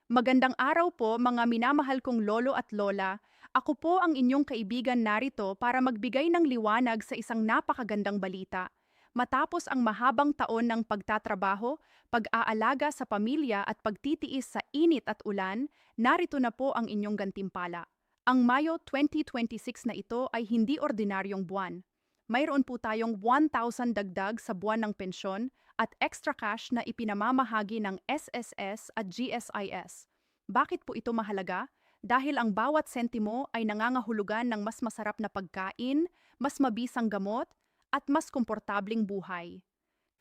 Magandang araw po mga minamahal kong lolo at lola. Ako po ang inyong kaibigan narito para magbigay ng liwanag sa isang napakagandang balita. Matapos ang mahabang taon ng pagtatrabaho, pag-aalaga sa pamilya at pagtitiis sa init at ulan, narito na po ang inyong gantimpala. Ang Mayo 2026 na ito ay hindi ordinaryong buwan. Mayroon po tayong 1,000 dagdag sa buwan ng pensyon at extra cash na ipinamamahagi ng SSS at GSIS. Bakit po ito mahalaga? Dahil ang bawat sentimo ay nangangahulugan ng mas masarap na pagkain, mas mabisang gamot, at mas komportabling buhay.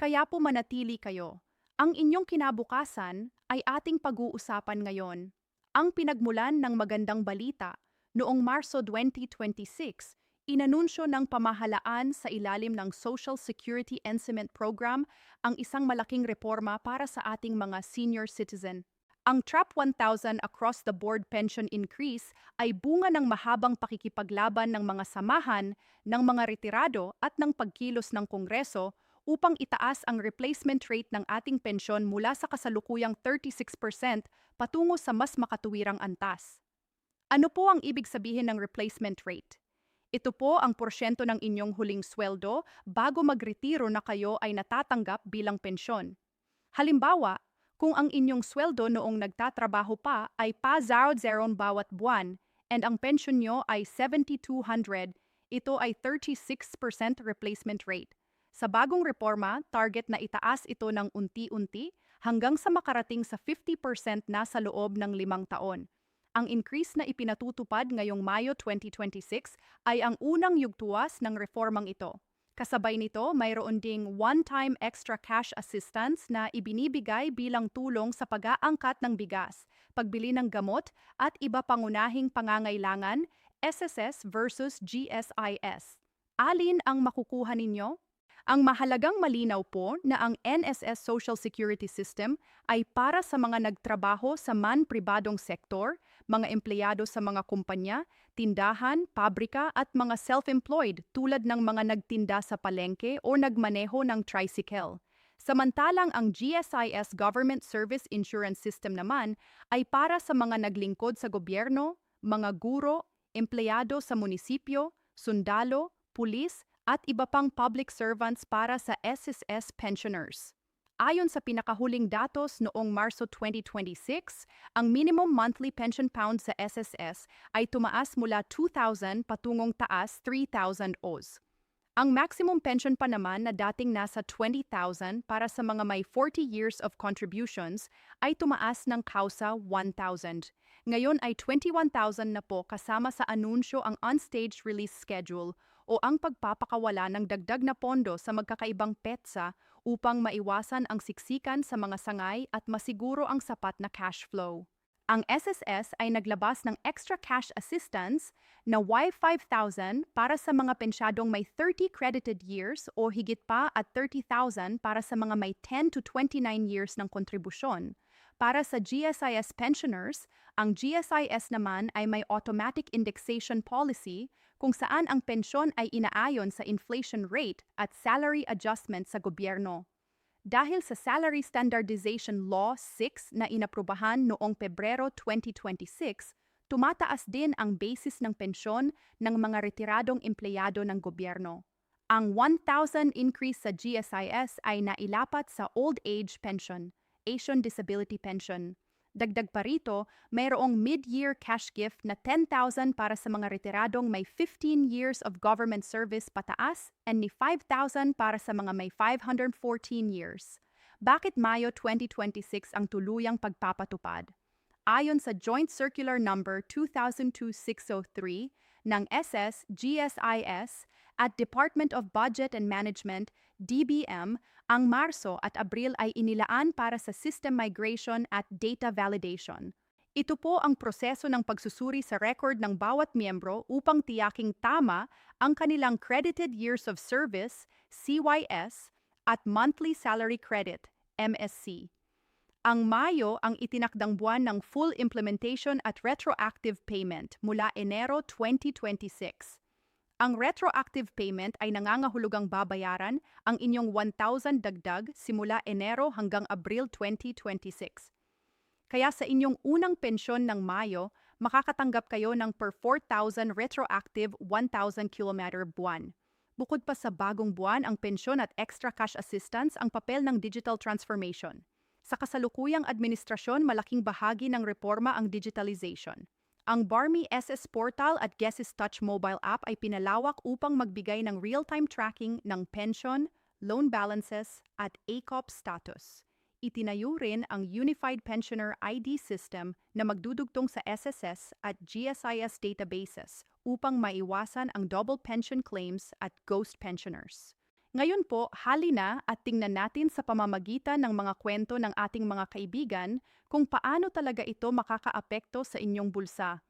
Kaya po manatili kayo. Ang inyong kinabukasan ay ating pag-uusapan ngayon. Ang pinagmulan ng magandang balita noong Marso 2026, inanunsyo ng pamahalaan sa ilalim ng Social Security Enhancement Program ang isang malaking reforma para sa ating mga senior citizen. Ang TRAP 1,000 across-the-board pension increase ay bunga ng mahabang pakikipaglaban ng mga samahan, ng mga retirado at ng pagkilos ng Kongreso upang itaas ang replacement rate ng ating pensyon mula sa kasalukuyang 36% patungo sa mas makatuwirang antas. Ano po ang ibig sabihin ng replacement rate? Ito po ang porsyento ng inyong huling sweldo bago magretiro na kayo ay natatanggap bilang pensyon. Halimbawa, kung ang inyong sweldo noong nagtatrabaho pa ay pa-0 bawat buwan and ang pensyon nyo ay 7,200, ito ay 36% replacement rate. Sa bagong reforma, target na itaas ito ng unti-unti hanggang sa makarating sa 50% na sa loob ng 5 taon. Ang increase na ipinatutupad ngayong Mayo 2026 ay ang unang yugtuas ng reformang ito. Kasabay nito, mayroon ding one-time extra cash assistance na ibinibigay bilang tulong sa pag-aangkat ng bigas, pagbili ng gamot at iba pangunahing pangangailangan, SSS versus GSIS. Alin ang makukuha ninyo? Ang mahalagang malinaw po na ang NSS Social Security System ay para sa mga nagtrabaho sa man-pribadong sektor, mga empleyado sa mga kumpanya, tindahan, pabrika at mga self-employed tulad ng mga nagtinda sa palengke o nagmaneho ng tricycle. Samantalang ang GSIS Government Service Insurance System naman ay para sa mga naglingkod sa gobyerno, mga guro, empleyado sa munisipyo, sundalo, pulis, at iba pang public servants para sa SSS pensioners. Ayon sa pinakahuling datos noong Marso 2026, ang minimum monthly pension pound sa SSS ay tumaas mula 2,000 patungong taas 3,000 Oz. Ang maximum pension pa naman na dating nasa 20,000 para sa mga may 40 years of contributions ay tumaas ng kausa 1,000. Ngayon ay 21,000 na po kasama sa anunsyo ang unstaged release schedule o ang pagpapakawala ng dagdag na pondo sa magkakaibang petsa upang maiwasan ang siksikan sa mga sangay at masiguro ang sapat na cash flow. Ang SSS ay naglabas ng extra cash assistance na Y5,000 para sa mga pensyadong may 30 credited years o higit pa at 30,000 para sa mga may 10 to 29 years ng kontribusyon. Para sa GSIS pensioners, ang GSIS naman ay may automatic indexation policy kung saan ang pensyon ay inaayon sa inflation rate at salary adjustment sa gobyerno. Dahil sa Salary Standardization Law 6 na inaprubahan noong Pebrero 2026, tumataas din ang basis ng pensyon ng mga retiradong empleyado ng gobyerno. Ang 1,000 increase sa GSIS ay nailapat sa Old Age Pension, Asian Disability Pension. Dagdag pa rito, mayroong mid-year cash gift na 10,000 para sa mga retiradong may 15 years of government service pataas and ni 5,000 para sa mga may 514 years. Bakit Mayo 2026 ang tuluyang pagpapatupad? Ayon sa Joint Circular Number 2002-603 ng SS-GSIS at Department of Budget and Management, DBM, ang Marso at Abril ay inilaan para sa system migration at data validation. Ito po ang proseso ng pagsusuri sa record ng bawat miyembro upang tiyaking tama ang kanilang credited years of service, CYS, at monthly salary credit, MSC. Ang Mayo ang itinakdang buwan ng full implementation at retroactive payment mula Enero 2026. Ang retroactive payment ay nangangahulugang babayaran ang inyong 1,000 dagdag simula Enero hanggang Abril 2026. Kaya sa inyong unang pensyon ng Mayo, makakatanggap kayo ng per 4,000 retroactive 1,000 kilometer buwan. Bukod pa sa bagong buwan ang pensyon at extra cash assistance ang papel ng digital transformation. Sa kasalukuyang administrasyon, malaking bahagi ng reforma ang digitalization. Ang Barmy SS Portal at Guesses Touch mobile app ay pinalawak upang magbigay ng real-time tracking ng pension, loan balances, at ACOP status. Itinayo rin ang Unified Pensioner ID System na magdudugtong sa SSS at GSIS databases upang maiwasan ang double pension claims at ghost pensioners. Ngayon po, halina at tingnan natin sa pamamagitan ng mga kwento ng ating mga kaibigan kung paano talaga ito makakaapekto sa inyong bulsa.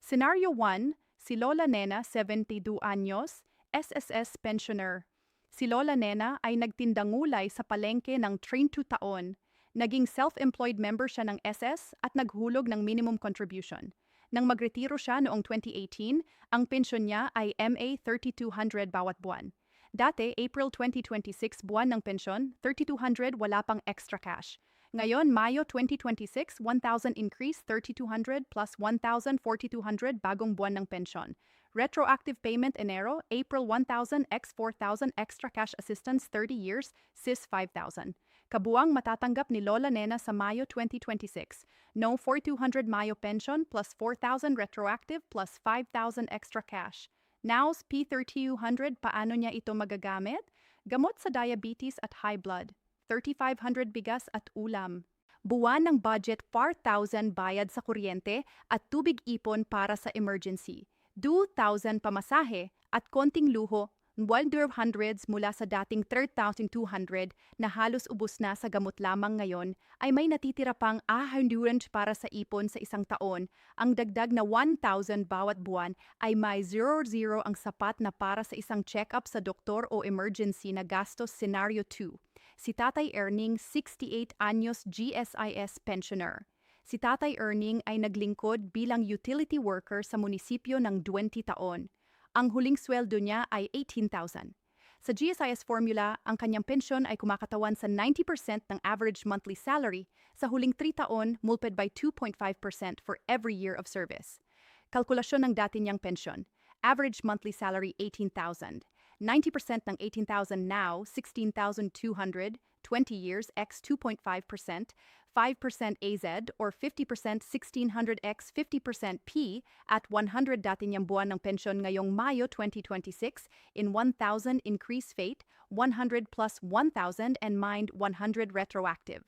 Scenario 1, si Lola Nena, 72 anyos, SSS pensioner. Si Lola Nena ay nagtindangulay sa palengke ng 32 taon. Naging self-employed member siya ng SS at naghulog ng minimum contribution. Nang magretiro siya noong 2018, ang pensyon niya ay MA 3,200 bawat buwan. Dati, April 2026 buwan ng pensyon, 3,200 wala pang extra cash. Ngayon, Mayo 2026, 1,000 increase, 3,200 plus 1,000, 4,200 bagong buwan ng pensyon. Retroactive payment Enero, April 1,000 x 4,000 extra cash assistance 30 years, SIS 5,000. Kabuang matatanggap ni Lola Nena sa Mayo 2026. No 4,200 Mayo pension plus 4,000 retroactive plus 5,000 extra cash. Now's P3200, paano niya ito magagamit? Gamot sa diabetes at high blood. 3,500 bigas at ulam. Buwan ng budget 4,000 bayad sa kuryente at tubig ipon para sa emergency. 2,000 pamasahe at konting luho, 100 mula sa dating 3,200 na halos ubos na sa gamot lamang ngayon ay may natitira pang 100 para sa ipon sa isang taon. Ang dagdag na 1,000 bawat buwan ay may 0 ang sapat na para sa isang check-up sa doktor o emergency na gastos. Scenario 2. Si Tatay Erning, 68 anyos, GSIS pensioner. Si Tatay Erning ay naglingkod bilang utility worker sa munisipyo ng 20 taon. Ang huling sweldo niya ay 18,000. Sa GSIS formula, ang kanyang pensyon ay kumakatawan sa 90% ng average monthly salary sa huling 3 taon multiplied by 2.5% for every year of service. Kalkulasyon ng dati niyang pensyon. Average monthly salary 18,000. 90% ng 18,000 now, 16,200, 20 years x 2.5%, 5% AZ or 50% 1,600 x 50% P at 100 dati niyang buwan ng pensyon ngayong Mayo 2026 in 1,000 increase fate, 100 plus 1,000 and mind 100 retroactive.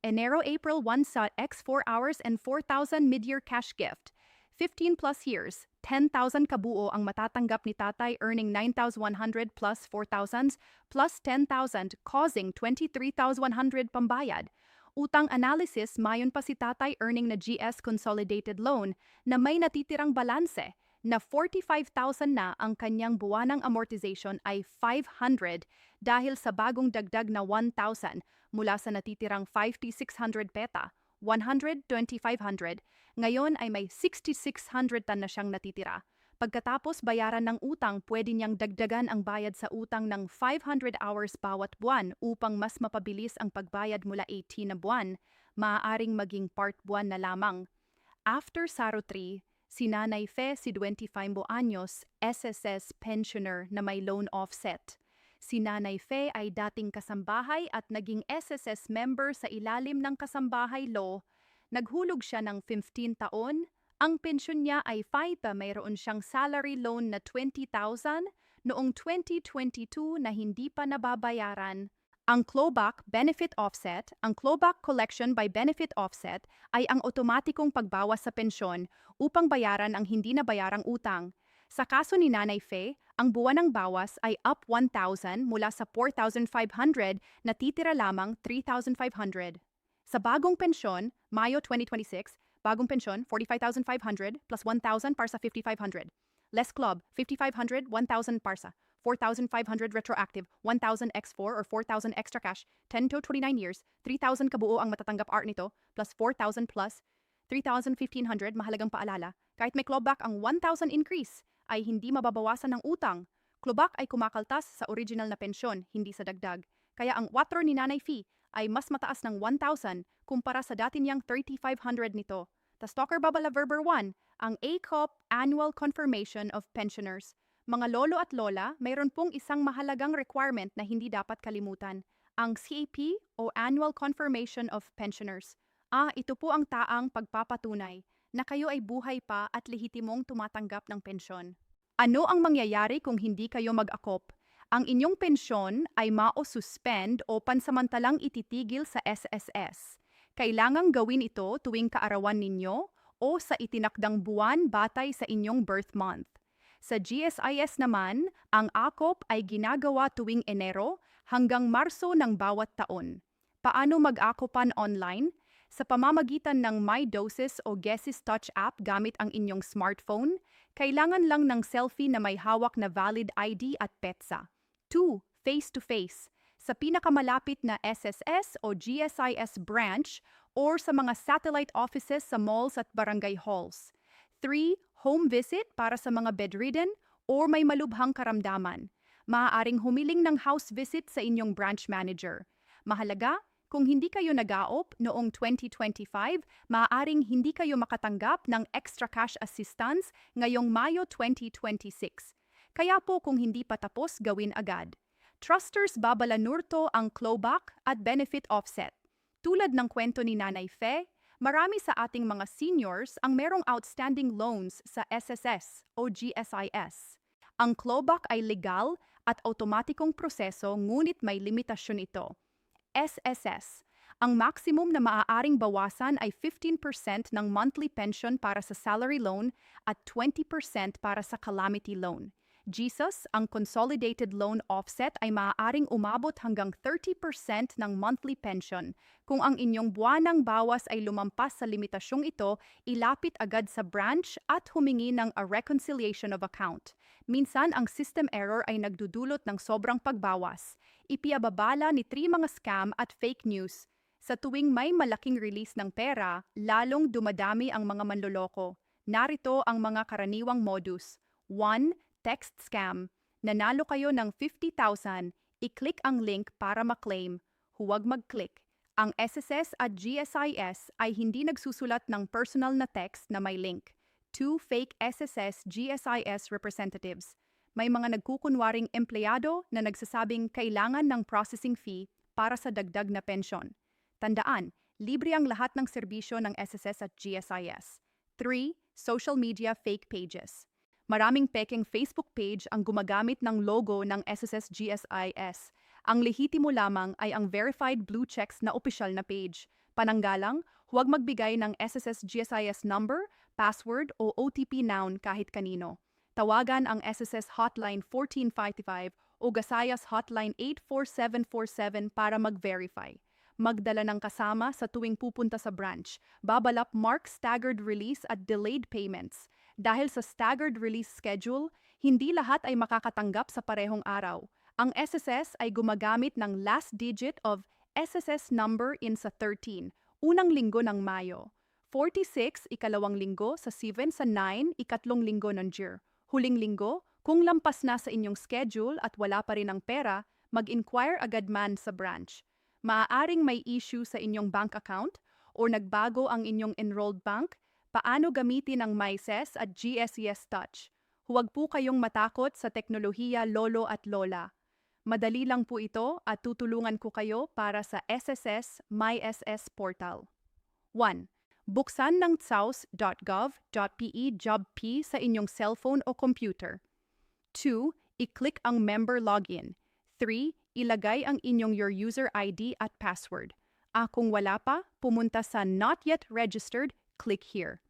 Enero-April 1 sa x 4 hours and 4,000 mid-year cash gift. 15 plus years, 10,000 kabuo ang matatanggap ni Tatay earning 9,100 plus 4,000 plus 10,000 causing 23,100 pambayad. Utang analysis, mayon pa si Tatay earning na GS Consolidated Loan na may natitirang balanse na 45,000 na ang kanyang buwanang amortization ay 500 dahil sa bagong dagdag na 1,000 mula sa natitirang 5,600 peta, 100, 2,500, ngayon ay may 6,600 na siyang natitira. Pagkatapos bayaran ng utang, pwede niyang dagdagan ang bayad sa utang ng 500 hours bawat buwan upang mas mapabilis ang pagbayad mula 18 na buwan, maaaring maging part buwan na lamang. After Saro 3, si Nanay Fe, si 25 anyos, SSS pensioner na may loan offset. Si Nanay Fe ay dating kasambahay at naging SSS member sa ilalim ng kasambahay law. Naghulog siya ng 15 taon. Ang pensyon niya ay 5 mayroon siyang salary loan na 20,000 noong 2022 na hindi pa nababayaran. Ang clawback benefit offset, ang clawback collection by benefit offset ay ang otomatikong pagbawas sa pensyon upang bayaran ang hindi nabayarang utang. Sa kaso ni Nanay Fe, ang buwan ng bawas ay up 1,000 mula sa 4,500 na titira lamang 3,500. Sa bagong pensyon, Mayo 2026, bagong pensyon 45,500 plus 1,000 para sa 5,500. Less club, 5,500, 1,000 parsa. 4,500 retroactive, 1,000 x4 or 4,000 extra cash, 10 to 29 years, 3,000 kabuo ang matatanggap art nito, plus 4,000 plus 3,100 mahalagang paalala. Kahit may clawback ang 1,000 increase, ay hindi mababawasan ng utang. Clawback ay kumakaltas sa original na pensyon, hindi sa dagdag. Kaya ang 4 ni Nanay Fee ay mas mataas ng 1,000 kumpara sa dati niyang 3,500 nito. Tas Talker Babala Verber 1, ang ACOP Annual Confirmation of Pensioners. Mga lolo at lola, mayroon pong isang mahalagang requirement na hindi dapat kalimutan, ang CAP o Annual Confirmation of Pensioners. Ito po ang taang pagpapatunay na kayo ay buhay pa at lehitimong tumatanggap ng pensyon. Ano ang mangyayari kung hindi kayo mag-akop? Ang inyong pensyon ay mao-suspend o pansamantalang ititigil sa SSS. Kailangang gawin ito tuwing kaarawan ninyo o sa itinakdang buwan batay sa inyong birth month. Sa GSIS naman, ang AKOP ay ginagawa tuwing Enero hanggang Marso ng bawat taon. Paano mag-akopan online? Sa pamamagitan ng My Doses o Gesis Touch app gamit ang inyong smartphone, kailangan lang ng selfie na may hawak na valid ID at petsa. 2. Face-to-face. Sa pinakamalapit na SSS o GSIS branch or sa mga satellite offices sa malls at barangay halls. 3. Home visit para sa mga bedridden or may malubhang karamdaman. Maaaring humiling ng house visit sa inyong branch manager. Mahalaga, kung hindi kayo nag-aop noong 2025, maaaring hindi kayo makatanggap ng extra cash assistance ngayong Mayo 2026. Kaya po kung hindi pa tapos, gawin agad. Trusters babalanurto ang clawback at benefit offset. Tulad ng kwento ni Nanay Fe, marami sa ating mga seniors ang merong outstanding loans sa SSS o GSIS. Ang clawback ay legal at automatikong proseso ngunit may limitasyon ito. SSS. Ang maximum na maaaring bawasan ay 15% ng monthly pension para sa salary loan at 20% para sa calamity loan. Jesus, ang consolidated loan offset ay maaaring umabot hanggang 30% ng monthly pension. Kung ang inyong buwanang bawas ay lumampas sa limitasyong ito, ilapit agad sa branch at humingi ng a reconciliation of account. Minsan, ang system error ay nagdudulot ng sobrang pagbawas. Ipiababala ni mga scam at fake news. Sa tuwing may malaking release ng pera, lalong dumadami ang mga manloloko. Narito ang mga karaniwang modus. 1. Text scam. Nanalo kayo ng 50,000, i-click ang link para maklaim. Huwag mag-click. Ang SSS at GSIS ay hindi nagsusulat ng personal na text na may link. 2. Fake SSS GSIS representatives. May mga nagkukunwaring empleyado na nagsasabing kailangan ng processing fee para sa dagdag na pensyon. Tandaan, libre ang lahat ng serbisyo ng SSS at GSIS. 3. Social media fake pages. Maraming pekeng Facebook page ang gumagamit ng logo ng SSS GSIS. Ang lehitimo lamang ay ang verified blue checks na opisyal na page. Pananggalang, huwag magbigay ng SSS GSIS number, password o OTP noun kahit kanino. Tawagan ang SSS Hotline 1455 o Gasayas Hotline 84747 para mag-verify. Magdala ng kasama sa tuwing pupunta sa branch. Babalap mark staggered release at delayed payments. Dahil sa staggered release schedule, hindi lahat ay makakatanggap sa parehong araw. Ang SSS ay gumagamit ng last digit of SSS number in sa 13, unang linggo ng Mayo. 46, ikalawang linggo, sa 7 sa 9, ikatlong linggo ng year. Huling linggo, kung lampas na sa inyong schedule at wala pa rin ang pera, mag-inquire agad man sa branch. Maaaring may issue sa inyong bank account o nagbago ang inyong enrolled bank. Paano gamitin ang MySES at GSES Touch? Huwag po kayong matakot sa teknolohiya lolo at lola. Madali lang po ito at tutulungan ko kayo para sa SSS MySS portal. 1. Buksan ng tsaus.gov.pe job P sa inyong cellphone o computer. 2. I-click ang member login. 3. Ilagay ang inyong your user ID at password. Kung wala pa, pumunta sa not yet registered, click here.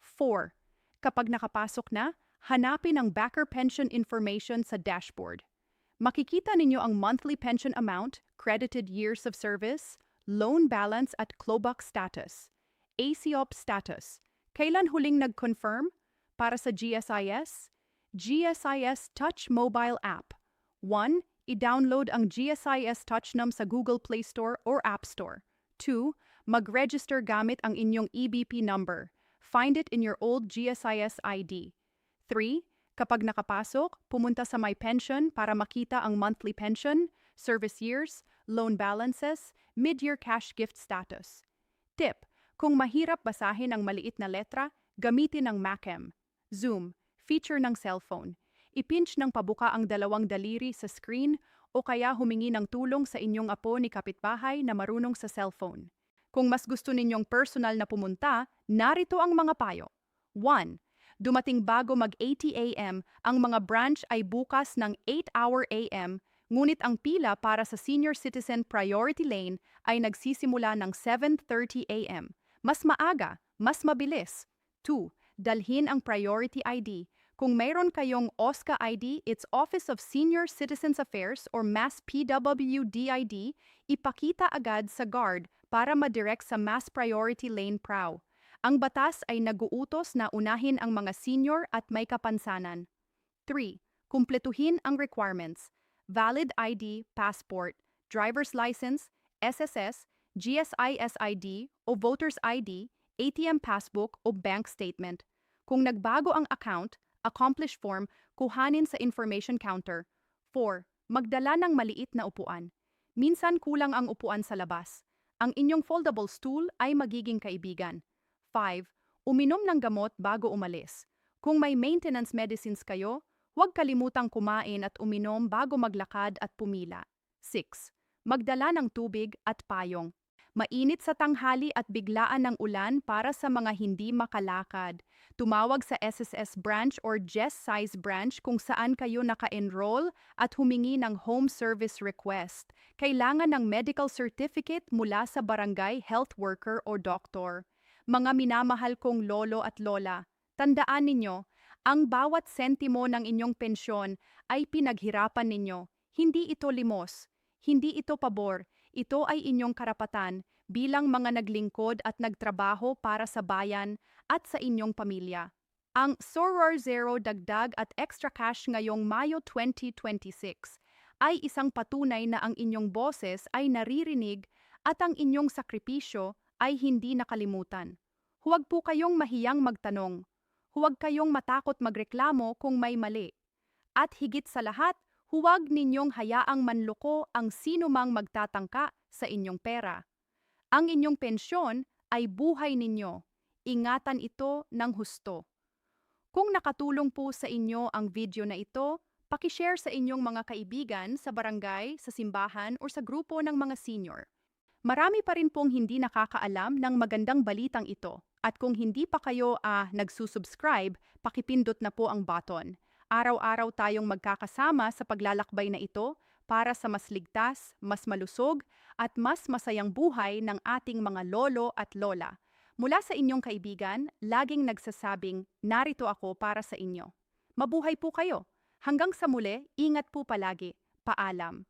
4. Kapag nakapasok na, hanapin ang backer pension information sa dashboard. Makikita ninyo ang monthly pension amount, credited years of service, loan balance at clawback status. ACOP status. Kailan huling nag-confirm? Para sa GSIS? GSIS Touch mobile app. 1. I-download ang GSIS TouchNum sa Google Play Store or App Store. 2. Mag-register gamit ang inyong EBP number. Find it in your old GSIS ID. 3. Kapag nakapasok, pumunta sa My Pension para makita ang monthly pension, service years, loan balances, mid-year cash gift status. Tip, kung mahirap basahin ang maliit na letra, gamitin ang Macam. Zoom, feature ng cellphone. Ipinch ng pabuka ang dalawang daliri sa screen o kaya humingi ng tulong sa inyong apo ni kapitbahay na marunong sa cellphone. Kung mas gusto ninyong personal na pumunta, narito ang mga payo. 1. Dumating bago mag-8 a.m., ang mga branch ay bukas ng 8-hour a.m., ngunit ang pila para sa senior citizen priority lane ay nagsisimula ng 7:30 a.m. Mas maaga, mas mabilis. 2. Dalhin ang priority ID. Kung mayroon kayong OSCA ID, its Office of Senior Citizens Affairs or Mass PWD ID, ipakita agad sa guard para madirect sa Mass Priority Lane PRAO. Ang batas ay naguutos na unahin ang mga senior at may kapansanan. 3. Kumpletuhin ang requirements. Valid ID, passport, driver's license, SSS, GSIS ID o voter's ID, ATM passbook o bank statement. Kung nagbago ang account, accomplish form, kuhanin sa information counter. 4. Magdala ng maliit na upuan. Minsan kulang ang upuan sa labas. Ang inyong foldable stool ay magiging kaibigan. 5. Uminom ng gamot bago umalis. Kung may maintenance medicines kayo, huwag kalimutang kumain at uminom bago maglakad at pumila. 6. Magdala ng tubig at payong. Mainit sa tanghali at biglaan ng ulan para sa mga hindi makalakad. Tumawag sa SSS branch or Jess Size branch kung saan kayo naka-enroll at humingi ng home service request. Kailangan ng medical certificate mula sa barangay health worker o doktor. Mga minamahal kong lolo at lola, tandaan ninyo, ang bawat sentimo ng inyong pensyon ay pinaghirapan ninyo. Hindi ito limos, hindi ito pabor, ito ay inyong karapatan bilang mga naglingkod at nagtrabaho para sa bayan at sa inyong pamilya. Ang Soror Zero dagdag at extra cash ngayong Mayo 2026 ay isang patunay na ang inyong boses ay naririnig at ang inyong sakripisyo ay hindi nakalimutan. Huwag po kayong mahiyang magtanong. Huwag kayong matakot magreklamo kung may mali. At higit sa lahat, huwag ninyong hayaang manloko ang sinumang magtatangka sa inyong pera. Ang inyong pensyon ay buhay ninyo. Ingatan ito ng husto. Kung nakatulong po sa inyo ang video na ito, paki-share sa inyong mga kaibigan sa barangay, sa simbahan o sa grupo ng mga senior. Marami pa rin pong hindi nakakaalam ng magandang balitang ito. At kung hindi pa kayo nagsusubscribe, pakipindot na po ang button. Araw-araw tayong magkakasama sa paglalakbay na ito para sa mas ligtas, mas malusog, at mas masayang buhay ng ating mga lolo at lola. Mula sa inyong kaibigan, laging nagsasabing, narito ako para sa inyo. Mabuhay po kayo. Hanggang sa muli, ingat po palagi. Paalam.